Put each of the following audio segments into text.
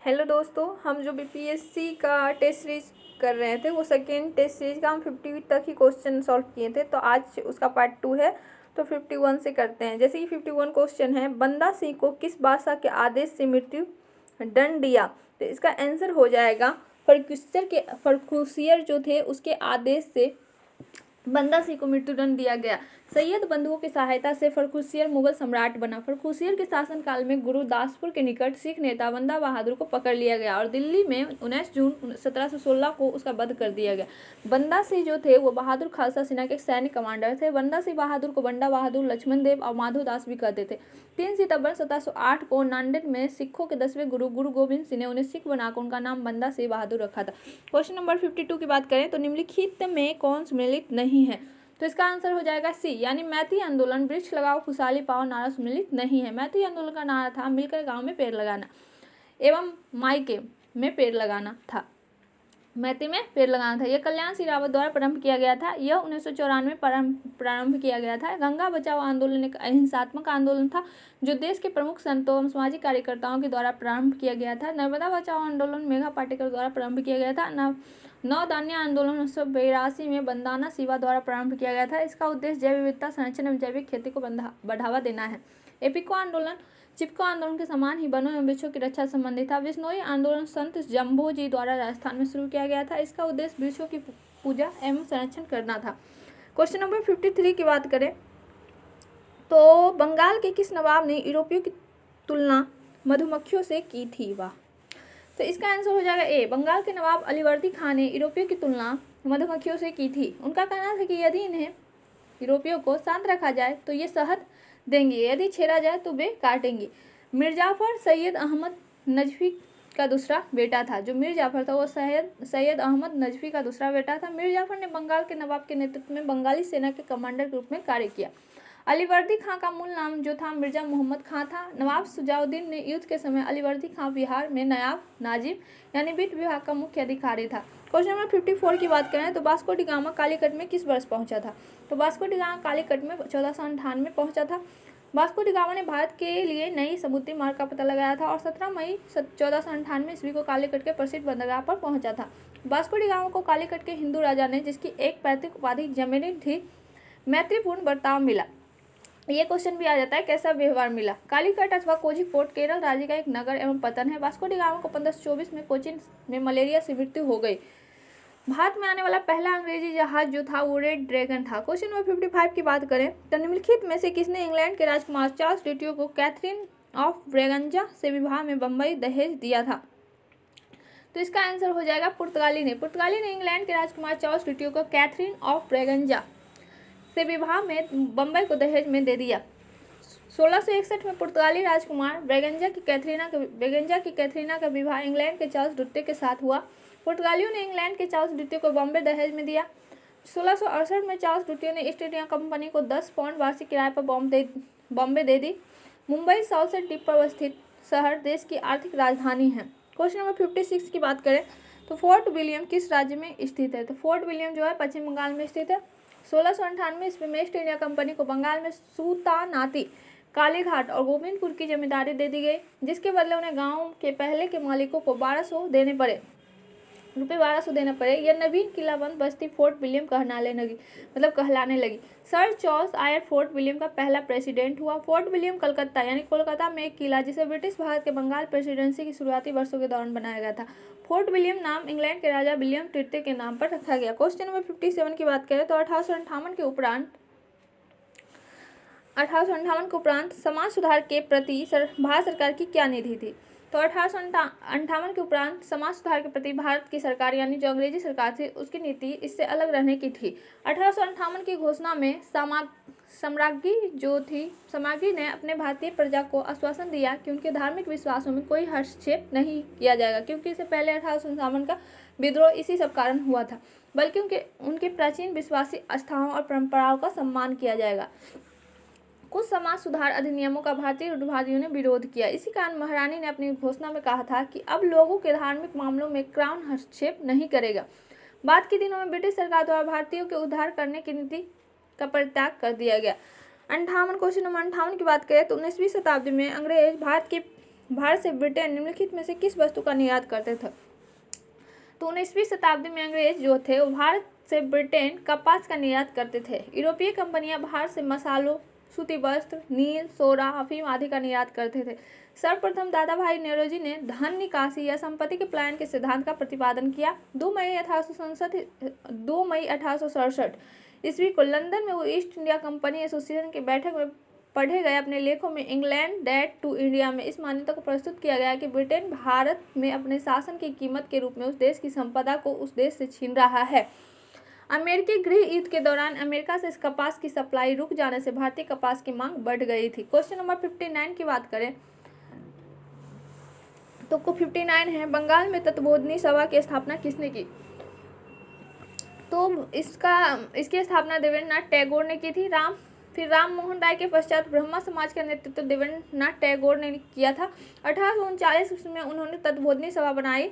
Hello दोस्तों, हम जो बीपीएससी का टेस्ट सीरीज कर रहे थे वो सेकेंड टेस्ट सीरीज का हम 50 तक ही क्वेश्चन सॉल्व किए थे। तो आज उसका पार्ट 2 है, तो 51 से करते हैं। जैसे कि 51 क्वेश्चन है, बंदा सिंह को किस बादशाह के आदेश से मृत्यु दंड दिया। तो इसका आंसर हो जाएगा फर्रुखियर जो थे उसके आदेश से बंदा सिंह को मृत्युदंड दिया गया। सैयद बंधुओं की सहायता से फर्रुखियर मुगल सम्राट बना। फर्रुखियर के शासनकाल में गुरुदासपुर के निकट सिख नेता बंदा बहादुर को पकड़ लिया गया और दिल्ली में 19 जून 1716 को उसका वध कर दिया गया। बंदा सिंह जो थे वो बहादुर खालसा सेना के सैन्य कमांडर थे। बंदा सिंह बहादुर को बंडा बहादुर, लक्ष्मण देव और माधोदास भी कहते थे। 3 सितंबर 1708 को नांदेड़ में सिखों के 10वें गुरु गोविंद सिंह ने उन्हें सिख बनाकर उनका नाम बंदा सिंह बहादुर रखा था। क्वेश्चन नंबर 52 की बात करें तो निम्नलिखित में कौन सम्मिलित नहीं है। तो इसका आंसर हो जाएगा सी, यानी मैती आंदोलन वृक्ष लगाओ खुशहाली पाओ नारा सम्मिलित नहीं है। मैती आंदोलन का नारा था मिलकर गांव में पेड़ लगाना एवं मायके में पेड़ लगाना था। मैती में पेड़ लगाना था। यह कल्याण सिंह रावत द्वारा प्रारंभ किया गया था। यह 1994 में प्रारंभ किया गया था। गंगा बचाओ आंदोलन एक अहिंसात्मक आंदोलन था जो देश के प्रमुख संतों एवं सामाजिक कार्यकर्ताओं के द्वारा प्रारंभ किया गया था। नर्मदा बचाओ आंदोलन मेघा पाटेकर द्वारा प्रारंभ किया गया था। नवधान्य आंदोलन 1982 में बंदाना सिवा द्वारा प्रारंभ किया गया था। इसका उद्देश्य जैव विविधता संरक्षण एवं जैविक खेती को बढ़ावा देना है। एपिको आंदोलन चिपको आंदोलन के समान ही वनों एवं वृक्षों की रक्षा संबंधी था। विश्नोई आंदोलन संत जम्भो जी द्वारा राजस्थान में शुरू किया गया था। इसका उद्देश्य वृक्षों की पूजा एवं संरक्षण करना था। क्वेश्चन नंबर 53 की बात करें तो बंगाल के किस नवाब ने यूरोपियों की तुलना मधुमक्खियों से की थी। वाह। तो इसका आंसर हो जाएगा ए, बंगाल के नवाब अलीवर्दी खान ने यूरोपियों की तुलना मधुमक्खियों से की थी। उनका कहना था कि यदि इन्हें यूरोपियों को शांत रखा जाए तो ये शहद देंगी, यदि छेड़ा जाए तो वे काटेंगी। मिर्जाफर सैयद अहमद नजफी का दूसरा बेटा था। जो मिर्जाफर था वो सैयद अहमद नजफी का दूसरा बेटा था। मिर्जाफर ने बंगाल के नवाब के नेतृत्व में बंगाली सेना के कमांडर के रूप में कार्य किया। अलीवर्दी खां का मूल नाम जो था मिर्जा मोहम्मद खां था। नवाब सुजाउद्दीन ने युद्ध के समय अलीवर्दी खां बिहार में नायब नाजिब यानी वित्त विभाग का मुख्य अधिकारी था। क्वेश्चन नंबर 54 की बात करें तो वास्को डी गामा कालीकट में किस वर्ष पहुंचा था। तो वास्को डी गामा कालीकट में 1498 में पहुंचा था। वास्को डी गामा ने भारत के लिए नई समुद्री मार्ग का पता लगाया था और 17 मई 1498 ईस्वी को कालीकट के प्रसिद्ध बंदरगाह पर पहुंचा था। वास्को डी गामा को कालीकट के हिंदू राजा ने, जिसकी एक पैतृक उपाधि जमीनी थी, मैत्रीपूर्ण बर्ताव मिला। ये क्वेश्चन भी आ जाता है, कैसा व्यवहार मिला। कालीकट अथवा कोझिकोड केरल राज्य का एक नगर एवं पतन है। वास्को डी गामा को 1524 में कोचीन में मलेरिया से मृत्यु हो गई। भारत में आने वाला पहला अंग्रेजी जहाज जो था वो रेड ड्रैगन था। क्वेश्चन नंबर 55 की बात करें तो निम्नलिखित में से किसने इंग्लैंड के राजकुमार चार्ल्स द्वितीय को कैथरीन ऑफ ब्रेगंजा से विवाह में बम्बई दहेज दिया था। तो इसका आंसर हो जाएगा पुर्तगाली ने। पुर्तगाली ने इंग्लैंड के राजकुमार चार्ल्स द्वितीय को कैथरीन ऑफ ब्रेगंजा से विवाह में बम्बई को दहेज में दे दिया। 1661 में पुर्तगाली राजकुमार ब्रेगंजा की कैथरीना का विवाह इंग्लैंड के चार्ल्स द्वितीय के साथ हुआ। पुर्तगालियों ने इंग्लैंड के चार्ल्स द्वितीय को बॉम्बे दहेज में दिया। 1668 में चार्ल्स द्वितीय ने ईस्ट इंडिया कंपनी को 10 पाउंड वार्षिक किराए पर बॉम्बे दे दी। मुंबई सबसे द्वीप पर स्थित शहर देश की आर्थिक राजधानी है। क्वेश्चन नंबर 56 की बात करें तो फोर्ट विलियम किस राज्य में स्थित है। तो फोर्ट विलियम जो है पश्चिम बंगाल में स्थित है। 1698 ईस्वी में ईस्ट इंडिया कंपनी को बंगाल में सूतानाती, कालीघाट और गोविंदपुर की जमींदारी दे दी गई, जिसके बदले उन्हें गांव के पहले के मालिकों को 1200 देने पड़े। यह नवीन किलाबंद बस्ती फोर्ट विलियम कहलाने लगी। Sir Charles Eyre Fort William का पहला प्रेसिडेंट हुआ। फोर्ट विलियम कलकत्ता यानी कोलकाता में एक किला जिसे ब्रिटिश भारत के बंगाल प्रेसिडेंसी की शुरुआती वर्षों के दौरान बनाया गया था। फोर्ट विलियम नाम इंग्लैंड के राजा विलियम तृतीय के नाम पर रखा गया। क्वेश्चन नंबर 57 की बात करें तो 1858 के उपरांत समाज सुधार के प्रति भारत सरकार की क्या नीति थी। तो 1858 के उपरांत समाज सुधार के प्रति भारत की सरकार यानी जो अंग्रेजी सरकार थी उसकी नीति इससे अलग रहने की थी। 1858 की घोषणा में सम्राज्ञी ने अपने भारतीय प्रजा को आश्वासन दिया कि उनके धार्मिक विश्वासों में कोई हस्तक्षेप नहीं किया जाएगा, क्योंकि इससे पहले 1857 का विद्रोह इसी सब कारण हुआ था, बल्कि उनके प्राचीन विश्वासी आस्थाओं और परंपराओं का सम्मान किया जाएगा। कुछ समाज सुधार अधिनियमों का भारतीय रूढ़िवादियों ने विरोध किया। इसी कारण महारानी ने अपनी घोषणा में कहा था कि अब लोगों के धार्मिक मामलों में क्राउन हस्तक्षेप नहीं करेगा। बाद के दिनों में ब्रिटिश सरकार द्वारा भारतीयों के उद्धार करने की नीति का परित्याग कर दिया गया। क्वेश्चन नंबर 58 की बात करें तो 19वीं शताब्दी में अंग्रेज भारत के भारत से ब्रिटेन निम्नलिखित में से किस वस्तु का निर्यात करते थे? तो 19वीं शताब्दी में अंग्रेज जो थे वो भारत से ब्रिटेन कपास का निर्यात करते थे। यूरोपीय कंपनियां भारत से मसालों, सूती वस्त्र, नील, सोडा, अफीम आदि का निर्यात करते थे। सर्वप्रथम दादा भाई नौरोजी ने धन निकासी या संपत्ति के पलायन के सिद्धांत का प्रतिपादन किया। 2 मई 1867 ईस्वी को लंदन में वो ईस्ट इंडिया कंपनी एसोसिएशन की बैठक में पढ़े गए अपने लेखों में इंग्लैंड डेट टू इंडिया में इस मान्यता को प्रस्तुत किया गया कि ब्रिटेन भारत में अपने शासन की कीमत के रूप में उस देश की संपदा को उस देश से छीन रहा है। अमेरिकी गृह युद्ध के दौरान अमेरिका से इस कपास की सप्लाई रुक जाने से भारतीय कपास की मांग बढ़ गई थी। क्वेश्चन नंबर 59 की बात करें तो 59 है, बंगाल में तत्वबोधिनी सभा की स्थापना किसने की? तो इसकी स्थापना देवेंद्रनाथ टैगोर ने की थी। फिर राम मोहन राय के पश्चात ब्रह्मा समाज का नेतृत्व देवेंद्रनाथ टैगोर ने किया था। 1839 में उन्होंने तत्वबोधिनी सभा बनाई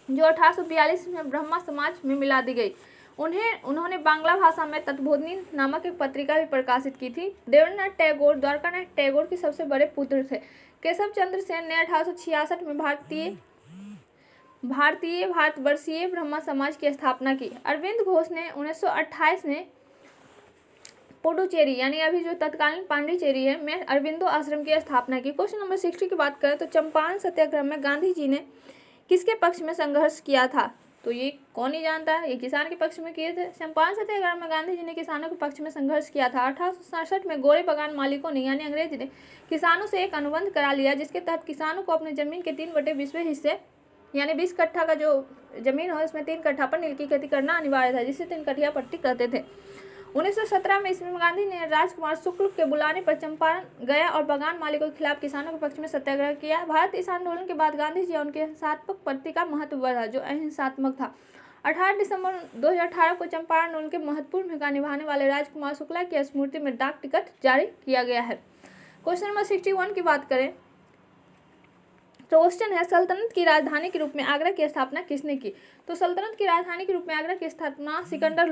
जो 1842 में ब्रह्मा समाज में मिला दी गई। उन्होंने बांग्ला भाषा में तत्वबोधिनी नामक एक पत्रिका भी प्रकाशित की थी। देवेंद्रनाथ टैगोर द्वारकानाथ टैगोर के सबसे बड़े पुत्र थे। केशव चंद्र सेन ने 1866 में भारतवर्षीय ब्रह्मा समाज की स्थापना की। अरविंद घोष ने 1928 में पुडुचेरी यानी अभी जो तत्कालीन पांडिचेरी है में अरविंदो आश्रम की स्थापना की। क्वेश्चन नंबर 60 की बात करें तो चंपारण सत्याग्रह में गांधी जी ने किसके पक्ष में संघर्ष किया था? तो ये कौन ही जानता है, ये किसान के पक्ष में किए थे। चंपारण सत्याग्रह में गांधी जी ने किसानों के पक्ष में संघर्ष किया था। 1867 में गोरे बागान मालिकों ने यानी अंग्रेज ने किसानों से एक अनुबंध करा लिया जिसके तहत किसानों को अपने जमीन के 3/20 हिस्से यानी 20 कट्ठा का जो जमीन हो इसमें 3 कट्ठा पर नील की खेती करना अनिवार्य था जिसे 3 कट्ठिया पट्टी कहते थे। 1917 में ईस्वी में गांधी ने राजकुमार शुक्ल के बुलाने पर चंपारण गया और बागान मालिकों के खिलाफ किसानों के पक्ष में सत्याग्रह किया। भारत इस आंदोलन के बाद गांधी जी और उनके हिंसात्मक प्रति का महत्व बढ़ा जो अहिंसात्मक था। 18 दिसंबर 2018 को चंपारण आंदोलन के महत्वपूर्ण भूमिका निभाने वाले राजकुमार शुक्ला की स्मृति में डाक टिकट जारी किया गया है। क्वेश्चन नंबर 61 की बात करें तो क्वेश्चन है सल्तनत की राजधानी के रूप में आगरा की स्थापना किसने की? तो सल्तनत की राजधानी के रूप में आगरा की स्थापना सिकंदर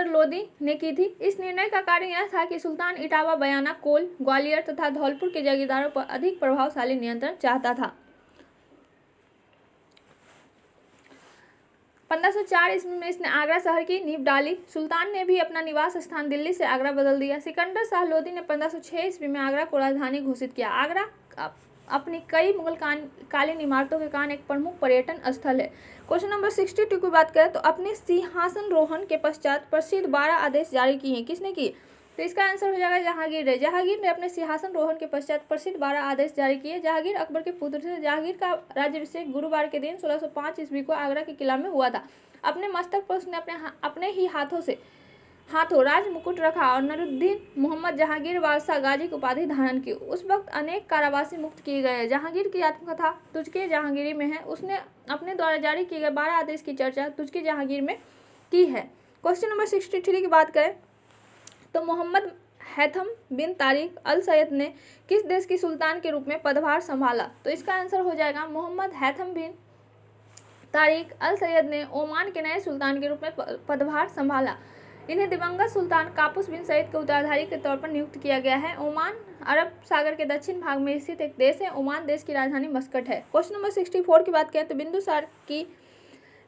लोदी ने की थी। इस निर्णय का कारण यह था कि सुल्तान इटावा बयाना, कोल, ग्वालियर तथा धौलपुर के जागीरदारों पर अधिक प्रभावशाली नियंत्रण चाहता था। 1504 ईस्वी में इसने आगरा शहर की नींव डाली। सुल्तान ने भी अपना निवास स्थान दिल्ली से आगरा बदल दिया। सिकंदर शाह लोदी ने 1506 ईस्वी में आगरा को राजधानी घोषित किया। आगरा अपनी कई मुगल कालीन इमारतों के कारण एक प्रमुख पर्यटन स्थल है। क्वेश्चन नंबर 62 की बात करें तो अपने सिंहासन रोहन के पश्चात प्रसिद्ध 12 आदेश जारी किए हैं किसने किए? तो इसका आंसर हो जाएगा जहांगीर ने। जहांगीर ने अपने सिंहासन रोहन के पश्चात प्रसिद्ध 12 आदेश जारी किए। जहांगीर अकबर के पुत्र थे। जहांगीर का राज्याभिषेक गुरुवार के दिन 1605 ईस्वी को आगरा के किला में हुआ था। अपने मस्तक पर उसने अपने ही हाथों राज मुकुट रखा और नरुद्दीन मोहम्मद जहांगीर बादशाह गाजी की उपाधि धारण की। उस वक्त अनेक कारावासी मुक्त किए गए। जहांगीर की आत्मकथा तुझके जहांगीरी में है। उसने अपने द्वारा जारी किए गए 12 आदेश की चर्चा तुझके जहांगीर में की है। क्वेश्चन नंबर 63 की बात करें तो मोहम्मद हैथम बिन तारिक अल सैयद ने किस देश की सुल्तान के रूप में पदभार संभाला? तो इसका आंसर हो जाएगा मोहम्मद हैथम बिन तारिक अल सैयद ने ओमान के नए सुल्तान के रूप में पदभार संभाला। इन्हें दिवंगत सुल्तान कापूस बिन सईद के उत्तराधिकारी के तौर पर नियुक्त किया गया है। ओमान अरब सागर के दक्षिण भाग में स्थित एक देश है। ओमान देश की राजधानी मस्कट है। क्वेश्चन नंबर 64 की बात करें तो बिंदुसार की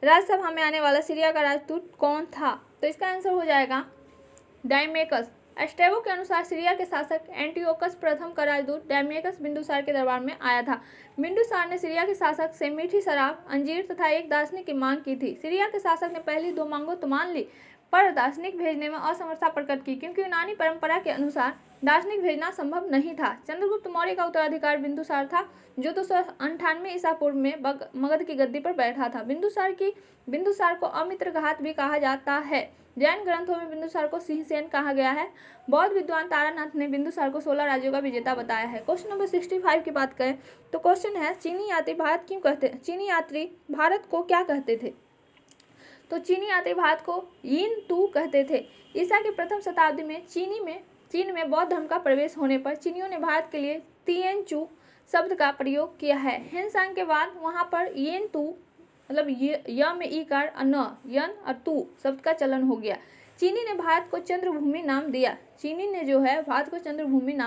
राज्यसभा में आने वाला सीरिया का राजदूत कौन था? तो इसका आंसर हो जाएगा डायमेकस। एस्ट्रेबो के अनुसार सीरिया के शासक एंटियोकस प्रथम का राजदूत डायमेकस बिंदुसार के दरबार में आया था। बिंदुसार ने सीरिया के शासक से मीठी शराब, अंजीर तथा एक दार्शनिक की मांग की थी। सीरिया के शासक ने पहली 2 मांगों तो मान ली पर दार्शनिक भेजने में असमर्थता प्रकट की क्योंकि यूनानी परंपरा के अनुसार दार्शनिक भेजना संभव नहीं था। चंद्रगुप्त मौर्य का उत्तराधिकार बिंदुसार था जो 298 ईसा पूर्व में मगध की गद्दी पर बैठा था। बिंदुसार को अमित्रघात भी कहा जाता है। जैन ग्रंथों में बिंदुसार को सिंहसेन कहा गया है। बौद्ध विद्वान तारानाथ ने बिंदुसार को 16 राज्यों का विजेता बताया है। क्वेश्चन नंबर 65 की बात करें तो क्वेश्चन है चीनी यात्री भारत को क्या कहते थे? तो चीनी यात्री भारत को यीन तू कहते थे। ईसा की प्रथम शताब्दी में चीन में बौद्ध धर्म का प्रवेश होने पर चीनियों ने भारत के लिए तिएनचू शब्द का प्रयोग किया है। हेनसांग के बाद वहां पर येन तू मतलब य में ई कार न यन और तू शब्द का चलन हो गया। चीनी ने भारत को चंद्रभूमि नाम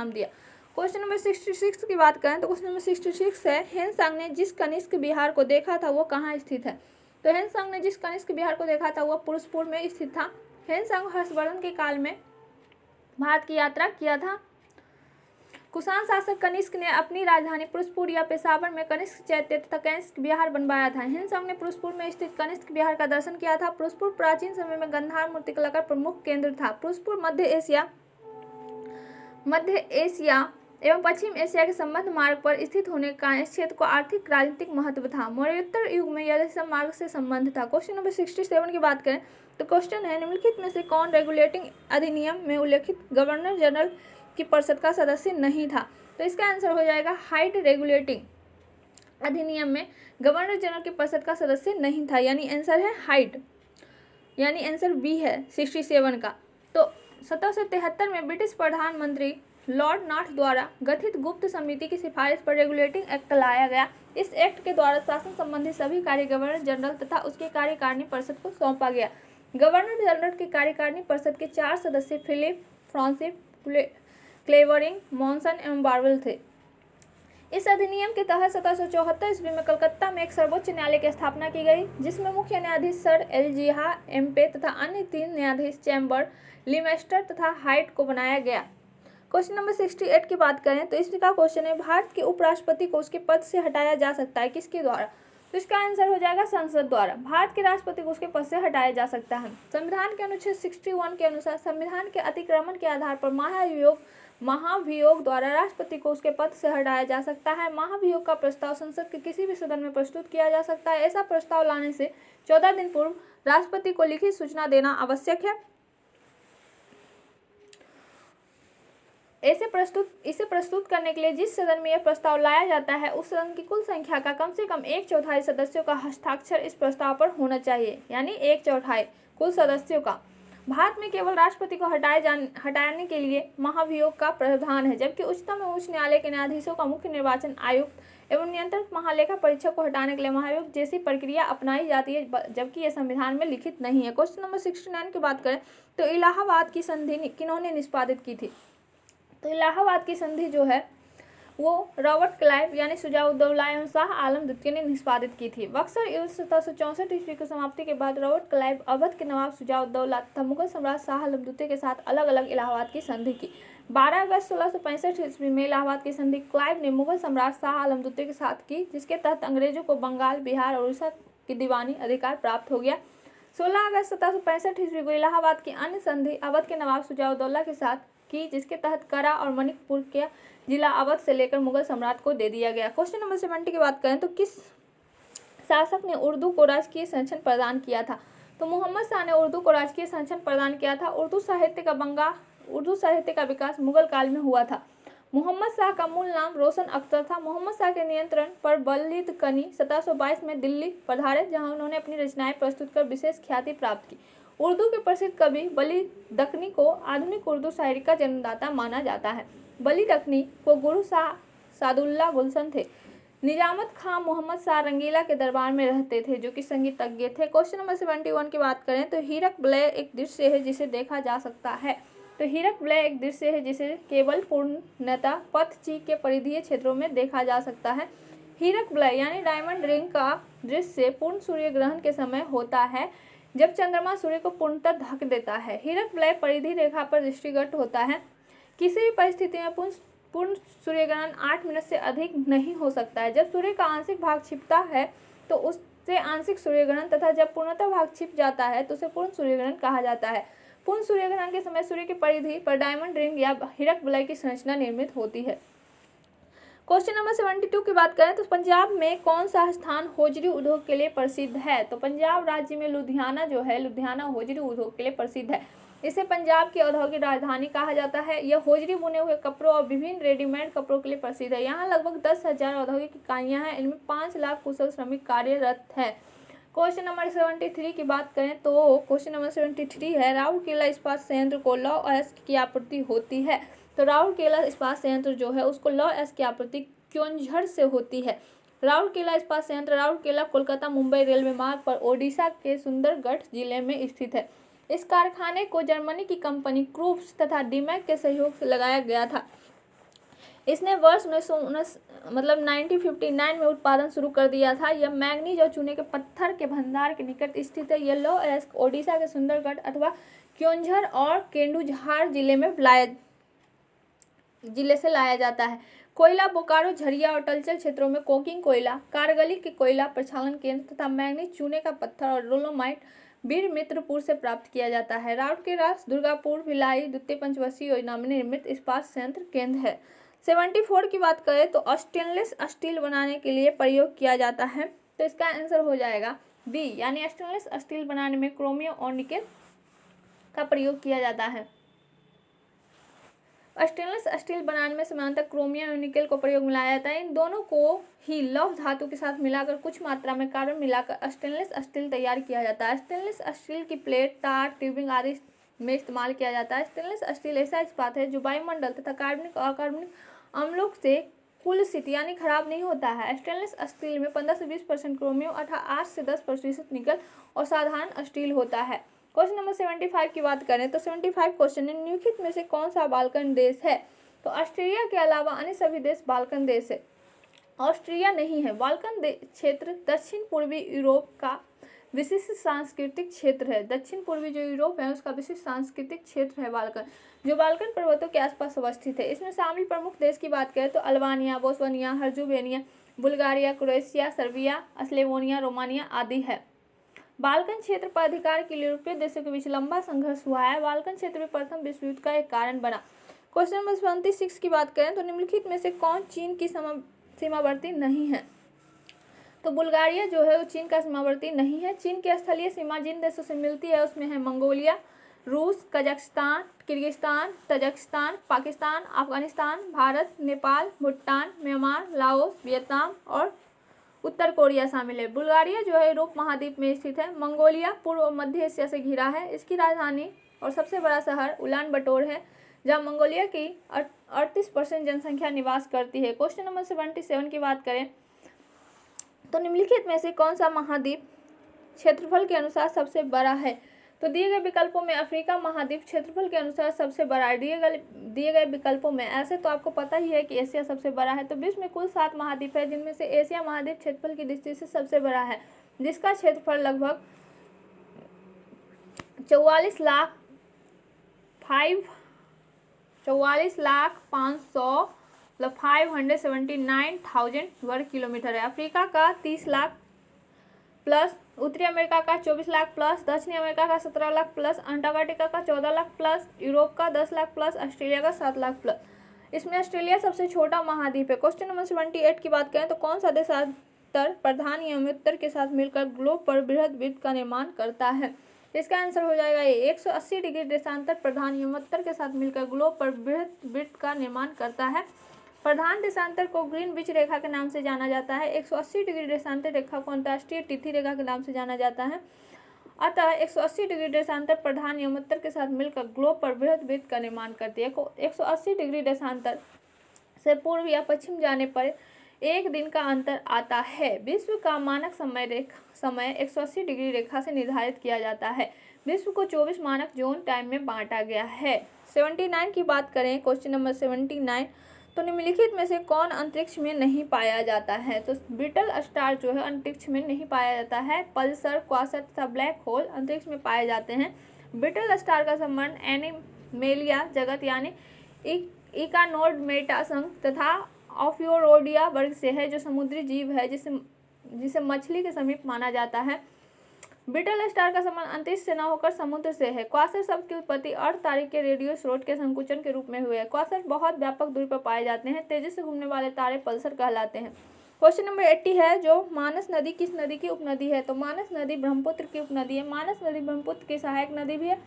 दिया। क्वेश्चन नंबर 66 की बात करें तो क्वेश्चन नंबर 66 है, हेनसांग ने जिस कनिष्क विहार को देखा था वो कहाँ स्थित है। तो हेनसांग ने जिस कनिष्क विहार को देखा था वो पुरुषपुर में स्थित था। हेनसांग हर्षवर्धन के काल में भारत की यात्रा किया था। कुषाण शासक कनिष्क ने अपनी राजधानी पुरुषपुर या पेशावर में कनिष्क चैत्य तथा कनिष्क विहार बनवाया था। हेनसांग ने पुरुषपुर में स्थित कनिष्क विहार का दर्शन किया था। पुरुषपुर प्राचीन समय में गंधार मूर्तिकला का प्रमुख केंद्र था। पुरुषपुर मध्य एशिया एवं पश्चिम एशिया के संबंध मार्ग पर स्थित होने के कारण इस क्षेत्र को आर्थिक राजनीतिक महत्व था। मौर्योत्तर युग में यह मार्ग से संबंध था। क्वेश्चन नंबर 67 की बात करें तो क्वेश्चन है, निम्नलिखित में से कौन रेगुलेटिंग अधिनियम में उल्लेखित गवर्नर जनरल की परिषद का सदस्य नहीं था। तो इसका आंसर हो जाएगा हाइट। रेगुलेटिंग अधिनियम में गवर्नर जनरल की परिषद का सदस्य नहीं था, यानी आंसर है हाइट, यानी आंसर बी है 67 का। तो 1773 में ब्रिटिश प्रधानमंत्री लॉर्ड नॉर्थ द्वारा गठित गुप्त समिति की सिफारिश पर रेगुलेटिंग एक्ट लाया गया। इस एक्ट के द्वारा शासन संबंधी सभी कार्य गवर्नर जनरल तथा उसके कार्यकारिणी परिषद को सौंपा गया। गवर्नर जनरल की कार्यकारिणी परिषद के 4 सदस्य फिलिप, फ्रांसिस, क्लेवरिंग, मॉनसन एवं बार्वेल थे। इस अधिनियम के तहत 1774 ईस्वी में कलकत्ता में एक सर्वोच्च न्यायालय की स्थापना की गई, जिसमें मुख्य न्यायाधीश सर एलिजिहा एम्पे तथा अन्य 3 न्यायाधीश चैम्बर, लिमेस्टर तथा हाइट को बनाया गया। क्वेश्चन नंबर 68 की बात करें तो इसका क्वेश्चन है, भारत के उपराष्ट्रपति को उसके पद से हटाया जा सकता है, किसके द्वारा। तो इसका आंसर हो जाएगा संसद द्वारा। भारत के राष्ट्रपति को उसके पद से हटाया जा सकता है। संविधान के अनुच्छेद 61 के अनुसार संविधान के अतिक्रमण के आधार पर महाभियोग द्वारा राष्ट्रपति को उसके पद से हटाया जा सकता है। महाभियोग का प्रस्ताव संसद के किसी भी सदन में प्रस्तुत किया जा सकता है। ऐसा प्रस्ताव लाने से 14 दिन पूर्व राष्ट्रपति को लिखित सूचना देना आवश्यक है। इसे प्रस्तुत करने के लिए जिस सदन में यह प्रस्ताव लाया जाता है उस सदन की कुल संख्या का कम से कम 1/4 सदस्यों का हस्ताक्षर इस प्रस्ताव पर होना चाहिए, यानी 1/4 कुल सदस्यों का। भारत में केवल राष्ट्रपति को हटाने के लिए महाभियोग का प्रावधान है, जबकि उच्चतम एवं उच्च न्यायालय के न्यायाधीशों का मुख्य निर्वाचन आयुक्त एवं नियंत्रक महालेखा परीक्षक को हटाने के लिए महाभियोग जैसी प्रक्रिया अपनाई जाती है, जबकि यह संविधान में लिखित नहीं है। क्वेश्चन नंबर 69 की बात करें तो इलाहाबाद की संधि किन्होंने निष्पादित की थी। तो इलाहाबाद की संधि जो है वो रॉबर्ट क्लाइव यानी शुजाउद्दौला एवं शाह आलम द्वितीय ने निष्पादित की थी। बक्सर युद्ध 1764 ईस्वी की समाप्ति के बाद रॉबर्ट क्लाइव अवध के नवाब शुजाउद्दौला तथा मुगल सम्राट शाह आलम द्वितीय के साथ अलग अलग इलाहाबाद की संधि की। 12 अगस्त 1665 ईस्वी में इलाहाबाद की संधि क्लाइव ने मुगल सम्राट शाह आलम द्वितीय के साथ की, जिसके तहत अंग्रेजों को बंगाल, बिहार और उड़ीसा की दीवानी अधिकार प्राप्त हो गया। 16 अगस्त 1765 ईस्वी को इलाहाबाद की अन्य संधि अवध के नवाब शुजाउद्दौला के साथ की, जिसके तहत करा और मणिपुर के जिला अवध से लेकर मुगल सम्राट को दे दिया गया। क्वेश्चन नंबर 70 की बात करें तो किस शासक ने उर्दू को राजकीय संरक्षण प्रदान किया था। तो मोहम्मद शाह ने उर्दू को राजकीय संरक्षण प्रदान किया था। उर्दू साहित्य का विकास मुगल काल में हुआ था। मोहम्मद शाह का मूल नाम रोशन अख्तर था। मोहम्मद शाह के नियंत्रण पर बलिद कनी 1722 में दिल्ली पधारे, जहां उन्होंने अपनी रचनाएं प्रस्तुत कर विशेष ख्याति प्राप्त की। उर्दू के प्रसिद्ध कवि बली दक्कनी को आधुनिक उर्दू शायरी का जन्मदाता माना जाता है। बली दक्कनी को गुरु सादुल्ला गुलशन थे। निजामत खां मोहम्मद शाह रंगीला के दरबार में रहते थे, जो कि संगीतज्ञ थे। क्वेश्चन नंबर 71 की बात करें तो हीरक वलय एक दृश्य है जिसे देखा जा सकता है। तो हीरक वलय एक दृश्य है जिसे केवल पूर्णतः पथची के परिधीय क्षेत्रों में देखा जा सकता है। हीरक वलय यानी डायमंड रिंग का दृश्य पूर्ण सूर्य ग्रहण के समय होता है, जब चंद्रमा सूर्य को पूर्णतः ढक देता है। हीरक वलय परिधि रेखा पर दृष्टिगत होता है। किसी भी परिस्थिति में पूर्ण सूर्यग्रहण 8 मिनट से अधिक नहीं हो सकता है। जब सूर्य का आंशिक भाग छिपता है तो उससे आंशिक सूर्यग्रहण, तथा जब पूर्णतः भाग छिप जाता है तो उसे पूर्ण सूर्यग्रहण कहा जाता है। पूर्ण सूर्यग्रहण के समय सूर्य की परिधि पर डायमंड रिंग या हीरक वलय की संरचना निर्मित होती है। क्वेश्चन नंबर 72 की बात करें तो पंजाब में कौन सा स्थान होजरी उद्योग के लिए प्रसिद्ध है। तो पंजाब राज्य में लुधियाना जो है, लुधियाना होजरी उद्योग के लिए प्रसिद्ध है। इसे पंजाब की औद्योगिक राजधानी कहा जाता है। यह होजरी बुने हुए कपड़ों और विभिन्न रेडीमेड कपड़ों के लिए प्रसिद्ध है। यहाँ लगभग 10,000 औद्योगिक इकाइयाँ हैं। इनमें 5 लाख कुशल श्रमिक कार्यरत हैं। क्वेश्चन नंबर 73 की बात करें तो क्वेश्चन नंबर 73 है, राउरकेला इस्पात संयंत्र को लौह अयस्क की आपूर्ति होती है। तो राउरकेला इस्पात संयंत्र जो है उसको लौह अयस्क की आपूर्ति क्योंझर से होती है। राउरकेला इस्पात संयंत्र राउरकेला कोलकाता मुंबई रेलवे मार्ग पर ओडिशा के सुंदरगढ़ जिले में स्थित है। इस कारखाने को जर्मनी की कंपनी क्रूप्स तथा डीमैक के सहयोग से लगाया गया था। इसने वर्ष 1959 में उत्पादन शुरू कर दिया था। यह मैंगनीज और चूने के पत्थर के भंडार के निकट स्थित है। यह लौह अयस्क ओडिशा के सुंदरगढ़ अथवा क्योंझर और केंदुझार जिले से लाया जाता है। कोयला बोकारो, झरिया और तलचल क्षेत्रों में कोकिंग कोयला, कारगली के कोयला प्रक्षालन केंद्र तथा मैंगनीज, चूने का पत्थर और डोलोमाइट वीरमित्रपुर से प्राप्त किया जाता है। राउरकेला, दुर्गापुर, भिलाई द्वितीय पंचवर्षीय योजना में निर्मित इस्पात संयंत्र केंद्र है। 74 की बात करें तो स्टेनलेस स्टील बनाने के लिए प्रयोग किया जाता है। तो इसका आंसर हो जाएगा बी, यानी स्टेनलेस स्टील बनाने में क्रोमियम और निकेल का प्रयोग किया जाता है। स्टेनलेस स्टील बनाने में समानांतर क्रोमियम और निकेल को प्रयोग में लाया जाता है। इन दोनों को ही लौह धातु के साथ मिलाकर कुछ मात्रा में कार्बन मिलाकर स्टेनलेस स्टील तैयार किया जाता है। स्टेनलेस स्टील की प्लेट, तार, ट्यूबिंग आदि में इस्तेमाल किया जाता है। स्टेनलेस स्टील ऐसा इस्पात है जो वायुमंडल तथा कार्बनिक और अकार्बनिक अम्लों से कुलसित यानी खराब नहीं होता है। स्टेनलेस स्टील में 15 से 20% क्रोमियम, 8 से 10% निकल और साधारण स्टील होता है। क्वेश्चन नंबर 75 की बात करें तो 75 क्वेश्चन है, निम्नलिखित में से कौन सा बाल्कन देश है? तो ऑस्ट्रेलिया के अलावा अन्य सभी देश बाल्कन देश है। ऑस्ट्रिया नहीं है। बाल्कन क्षेत्र दक्षिण पूर्वी यूरोप का विशिष्ट सांस्कृतिक क्षेत्र है। दक्षिण पूर्वी जो यूरोप है उसका विशिष्ट सांस्कृतिक क्षेत्र है बाल्कन, जो बाल्कन पर्वतों के आसपास अवस्थित है। इसमें शामिल प्रमुख देश की बात करें तो Albania, Bosnia, Herzegovina, Bulgaria, Croatia, Serbia, Slovenia, Romania आदि है। बाल्कन क्षेत्र पर अधिकार के लिए यूरोपीय देशों के बीच लंबा संघर्ष हुआ है। बाल्कन क्षेत्र में प्रथम विश्व युद्ध का एक कारण बना। क्वेश्चन नंबर 76 की बात करें तो निम्नलिखित में से कौन चीन की सीमावर्ती नहीं है? तो बुल्गारिया जो है वो चीन का सीमावर्ती नहीं है। चीन की स्थलीय सीमा जिन देशों से मिलती है उसमें है मंगोलिया, रूस, Kazakhstan, Kyrgyzstan, Tajikistan, Pakistan, Afghanistan, Bharat, Nepal, Bhutan, Myanmar, Laos, Vietnam और उत्तर कोरिया शामिल है। बुल्गारिया जो है यूरोप महाद्वीप में स्थित है। मंगोलिया पूर्व और मध्य एशिया से घिरा है। इसकी राजधानी और सबसे बड़ा शहर उलान बटोर है, जहाँ मंगोलिया की 38% जनसंख्या निवास करती है। क्वेश्चन नंबर 77 की बात करें तो निम्नलिखित में से कौन सा महाद्वीप क्षेत्रफल के अनुसार सबसे बड़ा है? तो दिए गए विकल्पों में अफ्रीका महाद्वीप क्षेत्रफल के अनुसार सबसे बड़ा है। दिए गए विकल्पों में ऐसे तो आपको पता ही है कि एशिया सबसे बड़ा है। तो विश्व में कुल 7 महाद्वीप है, जिनमें से एशिया महाद्वीप क्षेत्रफल की दृष्टि से सबसे बड़ा है, जिसका क्षेत्रफल लगभग 44,579,000 वर्ग किलोमीटर है। अफ्रीका का 30 लाख प्लस, उत्तरी अमेरिका का 24 लाख प्लस, दक्षिणी अमेरिका का 17 लाख प्लस, अंटार्कटिका का 14 लाख प्लस, यूरोप का 10 लाख प्लस, ऑस्ट्रेलिया का 7 लाख प्लस। इसमें ऑस्ट्रेलिया सबसे छोटा महाद्वीप है। क्वेश्चन नंबर 78 की बात करें तो कौन सा देशांतर प्रधान यमोत्तर के साथ मिलकर ग्लोब पर बृहद वृत्त का निर्माण करता है? इसका आंसर हो जाएगा ये 180 डिग्री देशांतर प्रधान यमोत्तर के साथ मिलकर ग्लोब पर बृहद वृत्त का निर्माण करता है। प्रधान देशांतर को ग्रीनविच रेखा के नाम से जाना जाता है। 180 डिग्री देशांतर रेखा को अंतर्राष्ट्रीय तिथि रेखा के नाम से जाना जाता है। अतः 180 डिग्री देशांतर प्रधान यमोत्तर के साथ मिलकर ग्लोब पर बृहद वृत्त का निर्माण करती है। 180 डिग्री देशांतर से पूर्व या पश्चिम जाने पर एक दिन का अंतर आता है। विश्व का मानक समय 180 डिग्री रेखा से निर्धारित किया जाता है। विश्व को 24 मानक जोन टाइम में बांटा गया है। 79 की बात करें, क्वेश्चन नंबर 79, तो निम्नलिखित में से कौन अंतरिक्ष में नहीं पाया जाता है? तो ब्रिटल स्टार जो है अंतरिक्ष में नहीं पाया जाता है। पल्सर, क्वासर तथा ब्लैक होल अंतरिक्ष में पाए जाते हैं। ब्रिटल स्टार का संबंध एनिमेलिया जगत यानी इकानोडर्मेटा संघ तथा ऑफियोरोडिया वर्ग से है, जो समुद्री जीव है जिसे मछली के समीप माना जाता है। ब्रिटल स्टार का संबंध अंतरिक्ष से न होकर समुद्र से है। क्वासर शब्द की उत्पत्ति अर्ध तारे के रेडियो स्रोत के संकुचन के रूप में हुई है। क्वासर बहुत व्यापक दूरी पर पाए जाते हैं। तेजी से घूमने वाले तारे पल्सर कहलाते हैं। क्वेश्चन नंबर 80 है, जो मानस नदी किस नदी की उपनदी है? तो मानस नदी ब्रह्मपुत्र की उपनदी है। मानस नदी ब्रह्मपुत्र की सहायक नदी भी है।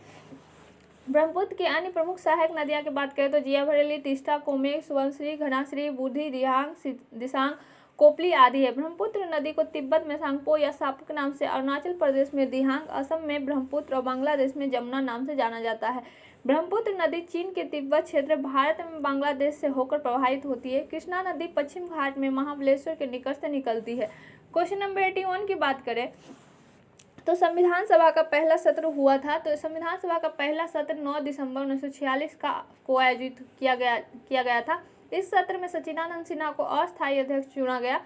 ब्रह्मपुत्र की अन्य प्रमुख सहायक नदियां की बात करें तो जियाभरेली, तीस्ता, कोमेघ, सुबनश्री, घनाश्री, बूढ़ी, दिहांग, दिसांग, कोपली आदि है। ब्रह्मपुत्र नदी को तिब्बत में सांगपो या सापक नाम से, अरुणाचल प्रदेश में दिहांग, असम में ब्रह्मपुत्र और बांग्लादेश में जमुना नाम से जाना जाता है। ब्रह्मपुत्र नदी चीन के तिब्बत क्षेत्र, भारत में बांग्लादेश से होकर प्रवाहित होती है। कृष्णा नदी पश्चिम घाट में महाबलेश्वर के निकट से निकलती है। क्वेश्चन नंबर 81 की बात करें तो संविधान सभा का पहला सत्र हुआ था। तो संविधान सभा का पहला सत्र 9 दिसंबर 1946 को आयोजित किया गया था। इस सत्र में सच्चिदानंद सिन्हा को अस्थायी अध्यक्ष चुना गया।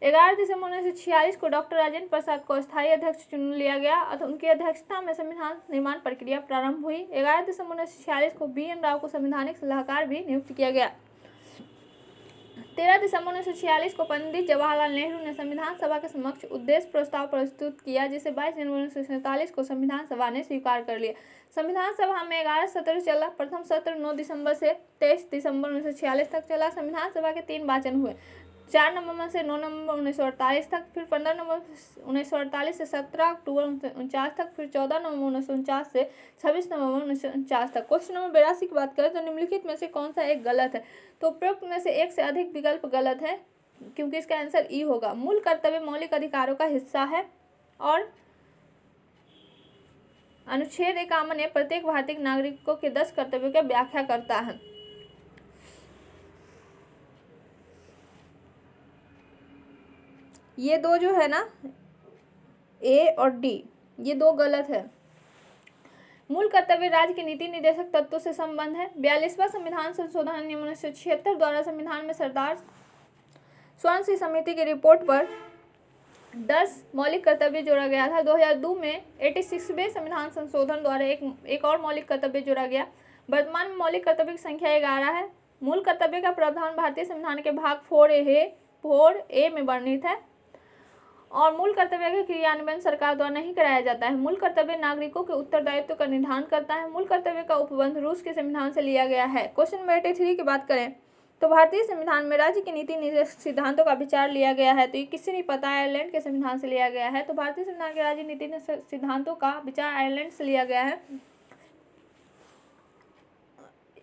11 दिसंबर 1946 को डॉक्टर राजेंद्र प्रसाद को अस्थायी अध्यक्ष चुन लिया गया और उनकी अध्यक्षता में संविधान निर्माण प्रक्रिया प्रारंभ हुई। 11 दिसंबर 1946 को BN राव को संवैधानिक सलाहकार भी नियुक्त किया गया। 13 दिसंबर 1946 को पंडित जवाहरलाल नेहरू ने संविधान सभा के समक्ष उद्देश्य प्रस्ताव प्रस्तुत किया, जिसे 22 जनवरी 1947 को संविधान सभा ने स्वीकार कर लिया। संविधान सभा में 11 सत्र चला। प्रथम सत्र 9 दिसंबर से 23 दिसंबर 1946 तक चला। संविधान सभा के 3 वाचन हुए, 4 नवंबर से 9 नवंबर 1948 तक, फिर 15 नवंबर 1948 से 17 अक्टूबर 1949 तक, फिर 14 नवंबर 1949 से 26 नवंबर 1949 तक। क्वेश्चन नंबर 82 की बात करें तो निम्नलिखित में से कौन सा एक गलत है? तो उपरोक्त में से एक से अधिक विकल्प गलत है, क्योंकि इसका आंसर ई होगा। मूल कर्तव्य मौलिक अधिकारों का हिस्सा है और अनुच्छेद 51 प्रत्येक भारतीय नागरिकों के 10 कर्तव्यों की व्याख्या करता है। ये दो जो है ना, ए और डी, ये दो गलत है। मूल कर्तव्य राज्य के नीति निर्देशक तत्वों से संबंध है। 42वां संविधान संशोधन अधिनियम 1976 द्वारा संविधान में सरदार स्वर्ण सिंह समिति की रिपोर्ट पर 10 मौलिक कर्तव्य जोड़ा गया था। 2002 में 86वें संविधान संशोधन द्वारा एक और मौलिक कर्तव्य जोड़ा गया। वर्तमान में मौलिक कर्तव्य की संख्या 11 है। मूल कर्तव्य का प्रावधान भारतीय संविधान के भाग 4A में वर्णित है और मूल कर्तव्य का क्रियान्वयन सरकार द्वारा नहीं कराया जाता है। मूल कर्तव्य नागरिकों के उत्तरदायित्व का निर्धारण करता है। मूल कर्तव्य का उपबंध रूस के संविधान से लिया गया है। क्वेश्चन नंबर 83 की बात करें तो भारतीय संविधान में राज्य की नीति निर्देशक सिद्धांतों का विचार लिया गया है। तो ये किसी नहीं पता, आयरलैंड के संविधान से लिया गया है। तो भारतीय संविधान के राज्य नीति सिद्धांतों का विचार आयरलैंड से लिया गया है।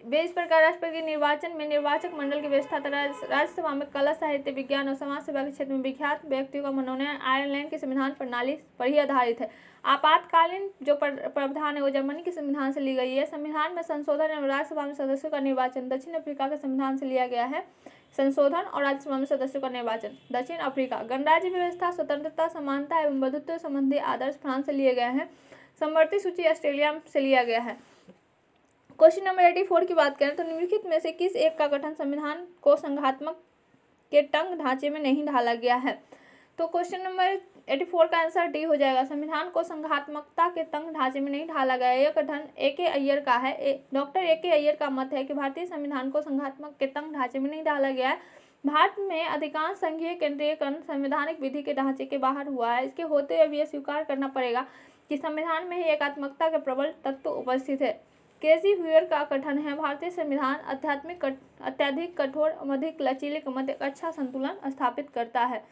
वे इस प्रकार राष्ट्रपति के निर्वाचन में निर्वाचक मंडल की व्यवस्था तथा राज्यसभा में कला, साहित्य, विज्ञान और समाज सेवा के क्षेत्र में विख्यात व्यक्तियों का मनोनयन आयरलैंड की संविधान प्रणाली पर ही आधारित है। आपातकालीन जो प्रावधान है वो जर्मनी के संविधान से ली गई है। संविधान में संशोधन एवं राज्यसभा में सदस्यों का निर्वाचन दक्षिण अफ्रीका के संविधान से लिया गया है। संशोधन और राज्यसभा में सदस्यों का निर्वाचन दक्षिण अफ्रीका। गणराज्य व्यवस्था, स्वतंत्रता, समानता एवं बंधुत्व संबंधी आदर्श फ्रांस से लिए गए हैं। समवर्ती सूची ऑस्ट्रेलिया से लिया गया है। क्वेश्चन नंबर 84 की बात करें तो निम्नलिखित में से किस एक का गठन संविधान को संघात्मक के तंग ढांचे में नहीं ढाला गया है? तो क्वेश्चन नंबर 84 का आंसर डी हो जाएगा। संविधान को संघात्मकता के तंग ढांचे में नहीं ढाला गया। यह गठन A.K. अय्यर का है। Doctor A.K. अय्यर का मत है कि भारतीय संविधान को संघात्मक के तंग ढांचे में नहीं ढाला गया है। भारत में अधिकांश संघीय केंद्रीयकरण संवैधानिक विधि के ढांचे के बाहर हुआ है। इसके होते हुए यह स्वीकार करना पड़ेगा कि संविधान में ही एकात्मकता के प्रबल तत्व उपस्थित है। केसी हुयर का कथन है, भारतीय संविधान अत्यधिक कठोर एवं अधिक लचीले के मध्य एक अच्छा संतुलन स्थापित करता है।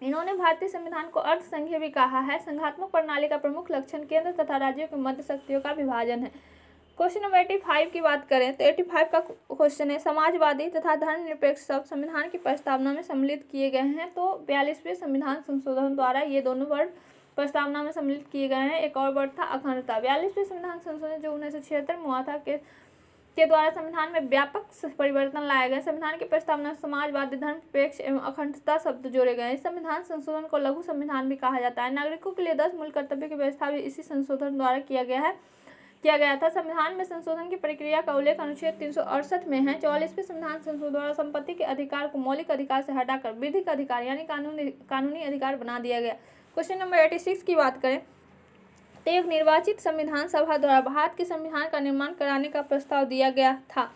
इन्होंने भारतीय संविधान को अर्ध संघीय भी कहा है। संघात्मक प्रणाली का प्रमुख लक्षण केंद्र तथा राज्यों के मध्य शक्तियों का विभाजन है। क्वेश्चन नंबर 85 की बात करें तो 85 का क्वेश्चन है, समाजवादी तथा धर्मनिरपेक्ष शब्द संविधान की प्रस्तावना में सम्मिलित किए गए हैं। तो 42वें संविधान संशोधन द्वारा ये दोनों वर्ड प्रस्तावना में सम्मिलित किए गए हैं। एक और वर्ड था अखंडता। 42वें संविधान संशोधन जो 1976 में हुआ था के द्वारा संविधान में व्यापक परिवर्तन लाए गए। संविधान की प्रस्तावना समाजवादी, धर्मनिरपेक्ष एवं अखंडता शब्द जोड़े गए। इस संविधान संशोधन को लघु संविधान भी कहा जाता है। नागरिकों के लिए 10 मूल कर्तव्य की व्यवस्था भी इसी संशोधन द्वारा किया गया था। संविधान में संशोधन की प्रक्रिया का उल्लेख अनुच्छेद 368 में है। 44वें संविधान संशोधन द्वारा संपत्ति के अधिकार को मौलिक अधिकार से हटाकर विधिक अधिकार यानी कानूनी अधिकार बना दिया गया। क्वेश्चन नंबर 86 की बात करें तो एक निर्वाचित संविधान सभा द्वारा भारत के संविधान का निर्माण कराने का प्रस्ताव दिया गया था।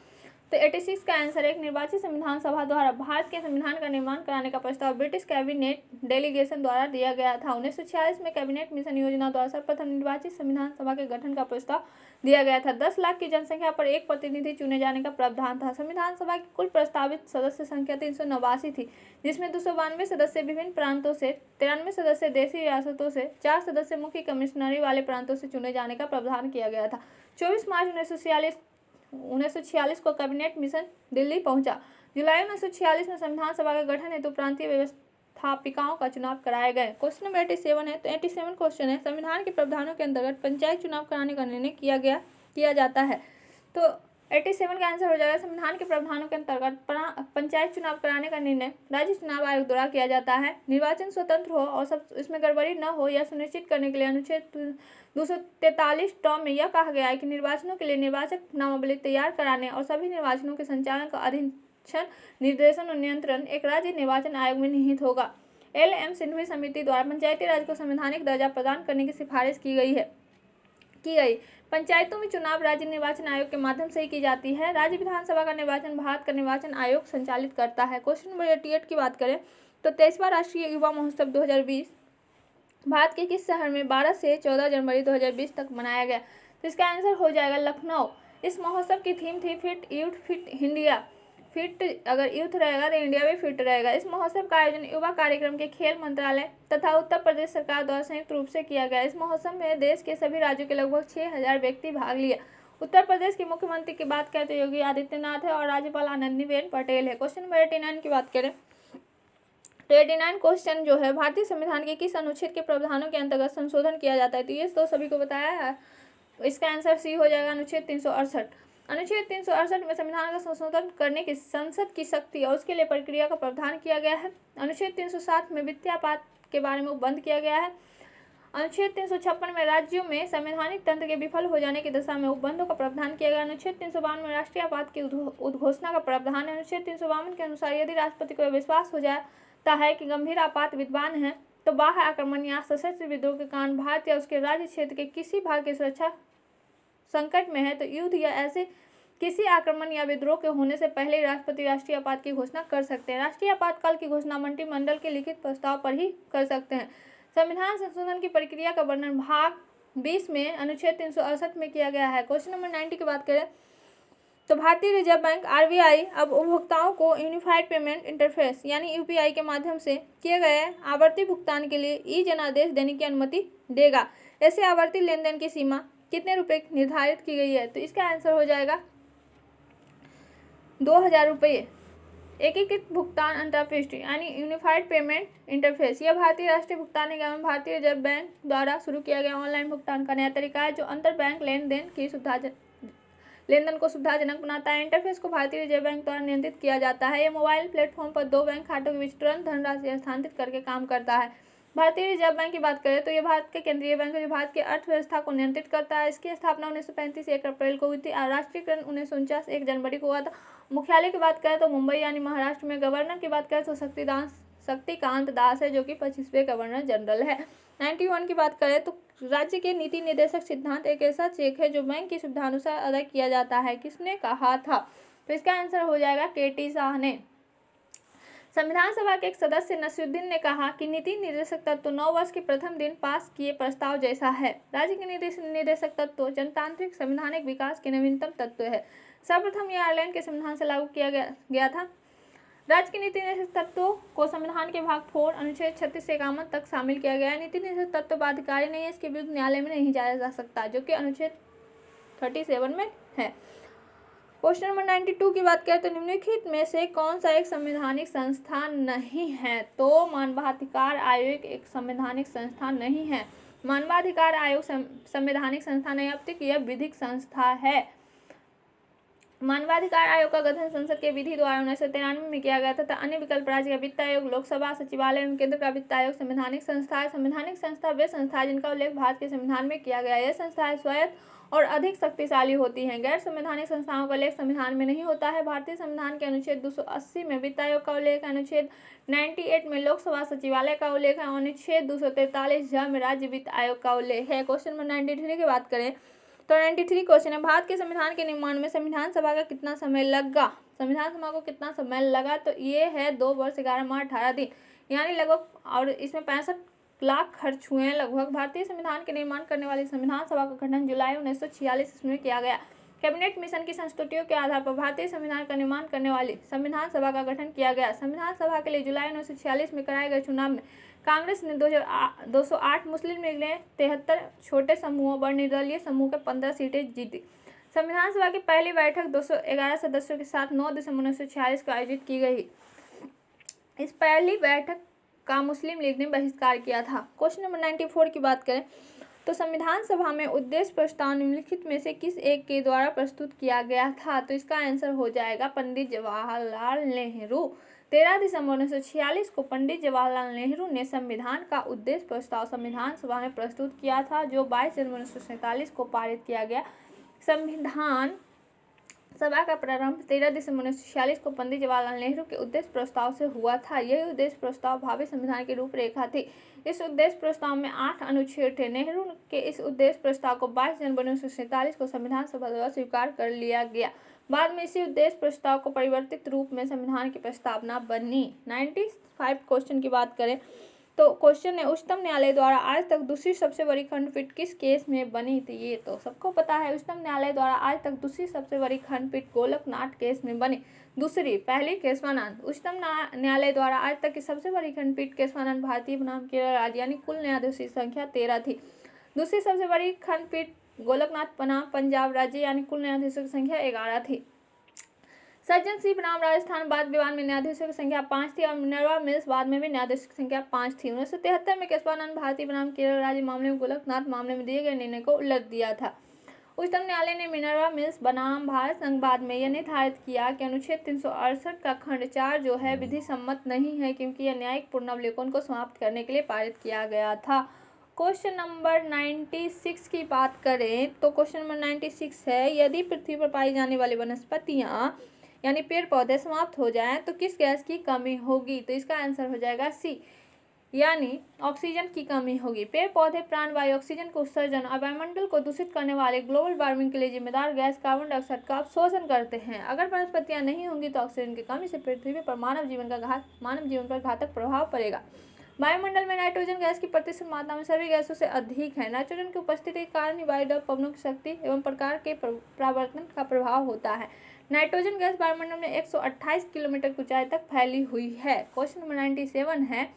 तो 86 का आंसर एक निर्वाचित संविधान सभा द्वारा भारत के संविधान का निर्माण कराने का प्रस्ताव ब्रिटिश कैबिनेट डेलीगेशन द्वारा दिया गया था। 1946 में कैबिनेट मिशन योजना द्वारा सर्वप्रथम निर्वाचित संविधान सभा के गठन का प्रस्ताव दिया गया था। 10 लाख की जनसंख्या पर एक प्रतिनिधि चुने जाने का प्रावधान था। संविधान सभा की कुल प्रस्तावित सदस्य संख्या 389 थी, जिसमें 292 सदस्य विभिन्न प्रांतों से, 93 सदस्य देशी रियासतों से, 4 सदस्य मुख्य कमिश्नरी वाले प्रांतों से चुने जाने का प्रावधान किया गया था। 24 मार्च 1946 को कैबिनेट मिशन दिल्ली पहुंचा। जुलाई 1946 में संविधान सभा का गठन हेतु प्रांतीय व्यवस्थापिकाओं का चुनाव कराए गए। क्वेश्चन नंबर 87 है। तो 87 क्वेश्चन है, संविधान के प्रावधानों के अंतर्गत पंचायत चुनाव कराने का निर्णय किया जाता है। तो 87 का आंसर हो जाएगा, संविधान के प्रावधानों के अंतर्गत पंचायत चुनाव कराने का निर्णय राज्य चुनाव आयोग द्वारा किया जाता है। निर्वाचन स्वतंत्र हो और सब इसमें गड़बड़ी न हो यह सुनिश्चित करने के लिए अनुच्छेद 243 टॉम में यह कहा गया है कि निर्वाचनों के लिए निर्वाचक नामावली तैयार कराने और सभी निर्वाचनों के संचालन का संरक्षण, निर्देशन और नियंत्रण एक राज्य निर्वाचन आयोग में निहित होगा। एल.एम. सिंघवी समिति द्वारा पंचायती राज को संवैधानिक दर्जा प्रदान करने की सिफारिश की गई। पंचायतों में चुनाव राज्य निर्वाचन आयोग के माध्यम से ही की जाती है। राज्य विधानसभा का निर्वाचन भारत का निर्वाचन आयोग संचालित करता है। क्वेश्चन नंबर 88 की बात करें तो 23वां राष्ट्रीय युवा महोत्सव 2020 भारत के किस शहर में 12 से 14 जनवरी 2020 तक मनाया गया? तो इसका आंसर हो जाएगा लखनऊ। इस महोत्सव की थीम थी fit youth fit India. Fit अगर यूथ रहेगा तो इंडिया भी फिट रहेगा। इस महोत्सव का आयोजन युवा कार्यक्रम के खेल मंत्रालय तथा उत्तर प्रदेश सरकार द्वारा संयुक्त रूप से किया गया। इस महोत्सव में देश के सभी राज्यों के लगभग 6000 व्यक्ति भाग लिए। उत्तर प्रदेश के मुख्यमंत्री की बात करें तो योगी आदित्यनाथ है और राज्यपाल आनंदीबेन पटेल है। क्वेश्चन नंबर 89 की बात करें तो 89 क्वेश्चन जो है भारतीय संविधान के किस अनुच्छेद के प्रावधानों के अंतर्गत संशोधन किया जाता है? तो ये तो सभी को बताया है। इसका आंसर सी हो जाएगा अनुच्छेद 368। अनुच्छेद 368 में संविधान का संशोधन करने की संसद की शक्ति और उसके लिए प्रक्रिया का प्रावधान किया गया है। अनुच्छेद 360 में वित्तीयपात के बारे में उपबंध किया गया है। अनुच्छेद 356 में राज्यों में संवैधानिक तंत्र के विफल हो जाने की दशा में उपबंधों का प्रावधान किया गया। अनुच्छेद 352 में राष्ट्रीय आपात की उद्घोषणा का प्रावधान है। अनुच्छेद 352 के अनुसार यदि राष्ट्रपति को विश्वास हो जाता है कि गंभीर आपात विद्यमान है तो बाह्य आक्रमण या सशस्त्र विद्रोह के कारण भारत या उसके राज्य क्षेत्र के किसी भाग की सुरक्षा संकट में है तो युद्ध या ऐसे किसी आक्रमण या विद्रोह के होने से पहले राष्ट्रपति राष्ट्रीय आपात की घोषणा कर सकते हैं। राष्ट्रीय आपातकाल की घोषणा मंत्रिमंडल के लिखित प्रस्ताव पर ही कर सकते हैं। संविधान संशोधन की प्रक्रिया का वर्णन भाग 20 में अनुच्छेद 368 में किया गया है। क्वेश्चन नंबर 90 की बात करें तो भारतीय रिजर्व बैंक आरबीआई अब उपभोक्ताओं को यूनिफाइड पेमेंट इंटरफेस यानी यूपीआई के माध्यम से किए गए आवर्ती भुगतान के लिए ई जनादेश देने की अनुमति देगा। ऐसे आवर्ती लेन देन की सीमा कितने रुपए निर्धारित की गई है? तो इसका आंसर हो जाएगा 2000 रुपये। एकीकृत भुगतान अंतरफेस यानी यूनिफाइड पेमेंट इंटरफेस यह भारतीय राष्ट्रीय भुगतान निगम भारतीय रिजर्व बैंक द्वारा शुरू किया गया ऑनलाइन भुगतान का नया तरीका है जो अंतर बैंक लेन देन को सुविधाजनक बनाता है। इंटरफेस को भारतीय रिजर्व बैंक द्वारा नियंत्रित किया जाता है। यह मोबाइल प्लेटफॉर्म पर दो बैंक खातों के बीच तुरंत धनराशि हस्तांतरित करके काम करता है। भारतीय रिजर्व बैंक की बात करें तो यह भारत के केंद्रीय बैंक है जो भारत की अर्थव्यवस्था को नियंत्रित करता है। इसकी स्थापना 1935 1 अप्रैल को हुई थी और राष्ट्रीयकरण 1949 1 जनवरी को हुआ था। मुख्यालय की बात करें तो मुंबई यानी महाराष्ट्र में। गवर्नर की बात करें तो शक्तिकांत दास है जो कि 25वें गवर्नर जनरल है। 91 की बात करें तो राज्य के नीति निर्देशक सिद्धांत एक ऐसा चेक है जो बैंक की सुविधानुसार अदा किया जाता है। किसने कहा था? तो इसका आंसर हो जाएगा केटी शाह ने। संविधान सभा के एक सदस्य नसीरुद्दीन ने कहा कि नीति निर्देशक तत्व 9 वर्ष के प्रथम दिन पास किए प्रस्ताव जैसा है। राज्य के निर्देशक तत्व जनतांत्रिक संवैधानिक विकास के नवीनतम तत्व है। सर्वप्रथम यह आयरलैंड के संविधान से लागू किया गया था। राज्य के नीति निर्देशक तत्वों को संविधान के भाग 4 अनुच्छेद 36 से 51 तक शामिल किया गया है। नीति निर्देशक तत्व बाध्यकारी नहीं है, इसके विरुद्ध न्यायालय में नहीं जाया जा सकता जो कि अनुच्छेद 37 में है। क्वेश्चन नंबर 92 की बात करें तो निम्नलिखित में से कौन सा एक संवैधानिक संस्था नहीं है? तो मानवाधिकार आयोग एक संवैधानिक संस्था नहीं है। मानवाधिकार आयोग संवैधानिक संस्था नहीं अपितु यह विधिक संस्था है। मानवाधिकार आयोग का गठन संसद के विधि द्वारा 1993 में किया गया था तथा अन्य विकल्प राज्य का वित्त आयोग, लोकसभा, सचिवालय एवं केंद्र का वित्त आयोग संवैधानिक संस्था है। संवैधानिक संस्था वे संस्था है जिनका उल्लेख भारत के संविधान में किया गया है। यह संस्थाएं स्वायत्त और अधिक शक्तिशाली होती हैं। गैर संवैधानिक संस्थाओं का उल्लेख संविधान में नहीं होता है। भारतीय संविधान के अनुच्छेद 280 में वित्त आयोग का उल्लेख है। अनुच्छेद 98 में लोकसभा सचिवालय का उल्लेख है। अनुच्छेद 243 में राज्य वित्त आयोग का उल्लेख है। क्वेश्चन नंबर 93 की बात करें तो 93 क्वेश्चन है भारत के संविधान के निर्माण में संविधान सभा का कितना समय लगा? संविधान सभा को कितना समय लगा? तो ये है 2 वर्ष 11 माह 18 दिन यानी लगभग, और इसमें 65 लाख खर्च हुए हैं लगभग। भारतीय संविधान के निर्माण करने वाली संविधान सभा का गठन जुलाई 1946 ईस्वी में किया गया। कैबिनेट मिशन की संस्तुतियों के आधार पर भारतीय संविधान का निर्माण करने वाली संविधान सभा का गठन किया गया। संविधान सभा के लिए जुलाई 1946 में कराए गए चुनाव में कांग्रेस ने 208, मुस्लिम लीग ने 73, छोटे समूहों व निर्दलीय समूह के 15 सीटें जीती। संविधान सभा की पहली बैठक 211 सदस्यों के साथ 9 दिसंबर 1946 को आयोजित की गई। इस पहली बैठक का मुस्लिम लीग ने बहिष्कार किया था। क्वेश्चन नंबर 94 की बात करें तो संविधान सभा में उद्देश्य प्रस्ताव निम्नलिखित में से किस एक के द्वारा प्रस्तुत किया गया था? तो इसका आंसर हो जाएगा पंडित जवाहरलाल नेहरू। 13 दिसंबर 1946 को पंडित जवाहरलाल नेहरू ने संविधान का उद्देश्य प्रस्ताव संविधान सभा में प्रस्तुत किया था जो 22 जनवरी 1947 को पारित किया गया। संविधान सभा का प्रारंभ 13 दिसंबर 1946 को पंडित जवाहरलाल नेहरू के उद्देश्य प्रस्ताव से हुआ था। यही उद्देश्य प्रस्ताव भावी संविधान की रूपरेखा थी। इस उद्देश्य प्रस्ताव में 8 अनुच्छेद थे। नेहरू के इस उद्देश्य प्रस्ताव को 22 जनवरी 1947 को संविधान सभा द्वारा स्वीकार कर लिया गया। बाद में इसी उद्देश्य प्रस्ताव को परिवर्तित रूप में संविधान की प्रस्तावना बनी। 95 क्वेश्चन की बात करें तो क्वेश्चन है, उच्चतम न्यायालय द्वारा आज तक दूसरी सबसे बड़ी खंडपीठ किस केस में बनी थी? ये तो सबको पता है। उच्चतम न्यायालय द्वारा आज तक दूसरी सबसे बड़ी खंडपीठ गोलकनाथ केस में बनी। दूसरी, पहली केशवानंद। उच्चतम न्यायालय द्वारा आज तक की सबसे बड़ी खंडपीठ केशवानंद भारतीय बनाम केरल राज्य यानी कुल न्यायाधीशों की संख्या 13 थी। दूसरी सबसे बड़ी खंडपीठ गोलकनाथ बनाम पंजाब राज्य यानी कुल न्यायाधीशों की संख्या 11 थी। सज्जन सिंह बनाम राजस्थान वाद विवाद में न्यायाधीशों की संख्या 5 थी और मिनर्वा मिल्स बाद में भी न्यायाधीशों की संख्या 5 थी। 1973 में केशवानंद भारती बनाम केरल राज्य मामले में गोलकनाथ मामले में दिए गए निर्णय को उलट दिया था। उच्चतम न्यायालय ने मिनर्वा मिल्स बनाम भारत संघ बाद में यह निर्धारित किया कि अनुच्छेद 368 का खंड 4 जो है विधि सम्मत नहीं है, क्योंकि यह न्यायिक पुनर्विलोकन को समाप्त करने के लिए पारित किया गया था। क्वेश्चन नंबर 96 की बात करें तो क्वेश्चन नंबर 96 है, यदि पृथ्वी पर पाई जाने वाली वनस्पतियां यानी पेड़ पौधे समाप्त हो जाएं तो किस गैस की कमी होगी? तो इसका आंसर हो जाएगा सी, यानी ऑक्सीजन की कमी होगी। पेड़ पौधे प्राणवायु ऑक्सीजन को उत्सर्जन और वायुमंडल को दूषित करने वाले ग्लोबल वार्मिंग के लिए जिम्मेदार गैस कार्बन डाइऑक्साइड का अवशोषण करते हैं। अगर वनस्पतियां नहीं होंगी तो ऑक्सीजन की कमी से पृथ्वी पर मानव जीवन पर घातक प्रभाव पड़ेगा। वायुमंडल में नाइट्रोजन गैस की प्रतिशत मात्रा में सभी गैसों से अधिक है। नाइट्रोजन की उपस्थिति के कारण ही वायुदाब, पवनों की शक्ति एवं प्रकार के परावर्तन का प्रभाव होता है। नाइट्रोजन गैस वायुमंडल में 128 किलोमीटर की ऊंचाई तक फैली हुई है। क्वेश्चन नंबर 97 है,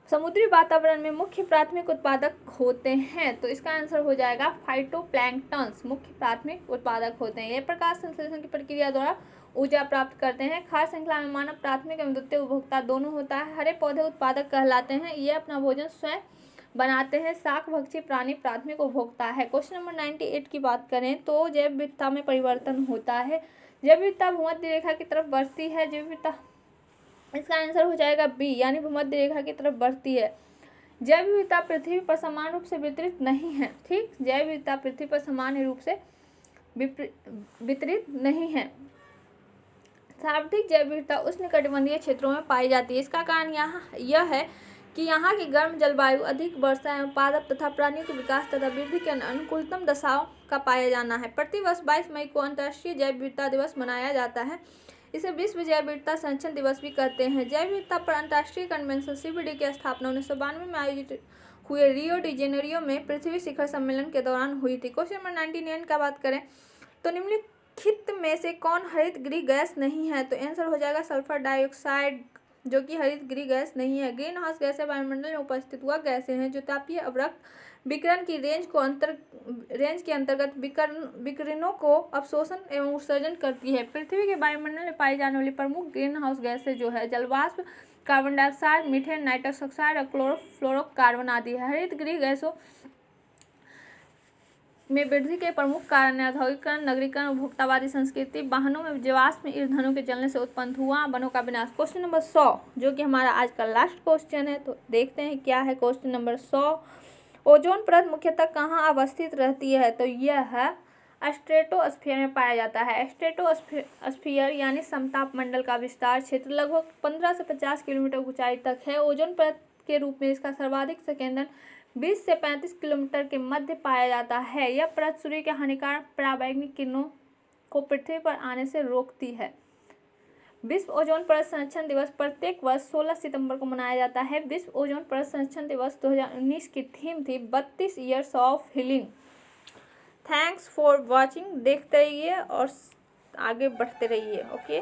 समुद्री वातावरण में मुख्य प्राथमिक उत्पादक होते हैं? तो इसका आंसर हो जाएगा फाइटोप्लैंक्टन्स मुख्य प्राथमिक उत्पादक होते हैं। ये प्रकाश संश्लेषण की प्रक्रिया द्वारा ऊर्जा प्राप्त करते हैं। खाद्य श्रृंखला में मानव प्राथमिक एवं द्वितीय उपभोक्ता दोनों होता है। हरे पौधे उत्पादक कहलाते हैं। ये अपना भोजन स्वयं बनाते हैं। शाकभक्षी प्राणी प्राथमिक उपभोक्ता है। क्वेश्चन नंबर 98 की बात करें तो जैव विविधता में परिवर्तन होता है। जैव विविधता भूमध्य रेखा की तरफ बढ़ती है। जैव विविधता, इसका आंसर हो जाएगा बी, यानी भूमध्य रेखा की तरफ बढ़ती है। जैव विविधता पृथ्वी पर समान रूप से वितरित नहीं है। ठीक, जैव विविधता पृथ्वी पर समान रूप से वितरित नहीं है। सर्वाधिक जैव विविधता उष्णकटिबंधीय क्षेत्रों में पाई जाती है। इसका कारण यह है कि यहाँ की गर्म जलवायु, अधिक वर्षा एवं पादप तथा प्राणियों के विकास तथा वृद्धि के अनुकूलतम दशाओं का पाया जाना है। प्रतिवर्ष 22 मई को अंतर्राष्ट्रीय जैव विविधता दिवस मनाया जाता है। इसे विश्व जैव विविधता संरक्षण दिवस भी कहते हैं। जैव विविधता पर अंतर्राष्ट्रीय कन्वेंशन CBD की स्थापना 1992 में आयोजित हुए रियो डी जेनेरियो में पृथ्वी शिखर सम्मेलन के दौरान हुई थी। क्वेश्चन नंबर 99 का बात करें तो निम्नलिखित में से कौन हरित गृह गैस नहीं है? तो आंसर हो जाएगा सल्फर डाइऑक्साइड, जो कि हरित गृह गैस नहीं है। ग्रीन हाउस गैसें वायुमंडल में उपस्थित वह गैसें हैं जो तापीय अवरक्त विकिरण की रेंज के अंतर्गत विकिरणों को अवशोषण एवं उत्सर्जन करती है। पृथ्वी के वायुमंडल में पाई जाने वाली प्रमुख ग्रीन हाउस गैसें जो है जलवाष्प, carbon dioxide, methane, nitrous oxide और क्लोरोफ्लोरोकार्बन आदि है। हरित गृह गैसों में वृद्धि के प्रमुख कारण है औद्योगिकरण, नगरीकरण, उपभोक्तावादी संस्कृति, वाहनों में जीवाश्म ईंधनों के जलने से उत्पन्न धुआं, वनों का विनाश। क्वेश्चन नंबर 100 जो कि हमारा आज का लास्ट क्वेश्चन है, तो देखते हैं क्या है क्वेश्चन नंबर 100। ओजोन परत मुख्यतः कहाँ अवस्थित रहती है? तो यह है स्ट्रेटोस्फीयर में पाया जाता है। स्ट्रेटोस्फीयर यानी समताप मंडल का विस्तार क्षेत्र लगभग 15 से 50 किलोमीटर ऊंचाई तक है। ओजोन परत के रूप में इसका सर्वाधिक संकेंद्रण 20 से 35 किलोमीटर के मध्य पाया जाता है। यह परत सूर्य के हानिकारक पराबैंगनी किरणों को पृथ्वी पर आने से रोकती है। विश्व ओजोन परत संरक्षण दिवस प्रत्येक वर्ष 16 सितंबर को मनाया जाता है। विश्व ओजोन परत संरक्षण दिवस 2019 की थीम थी 32 years of healing. Thanks for watching. देखते रहिए और आगे बढ़ते रहिए। ओके।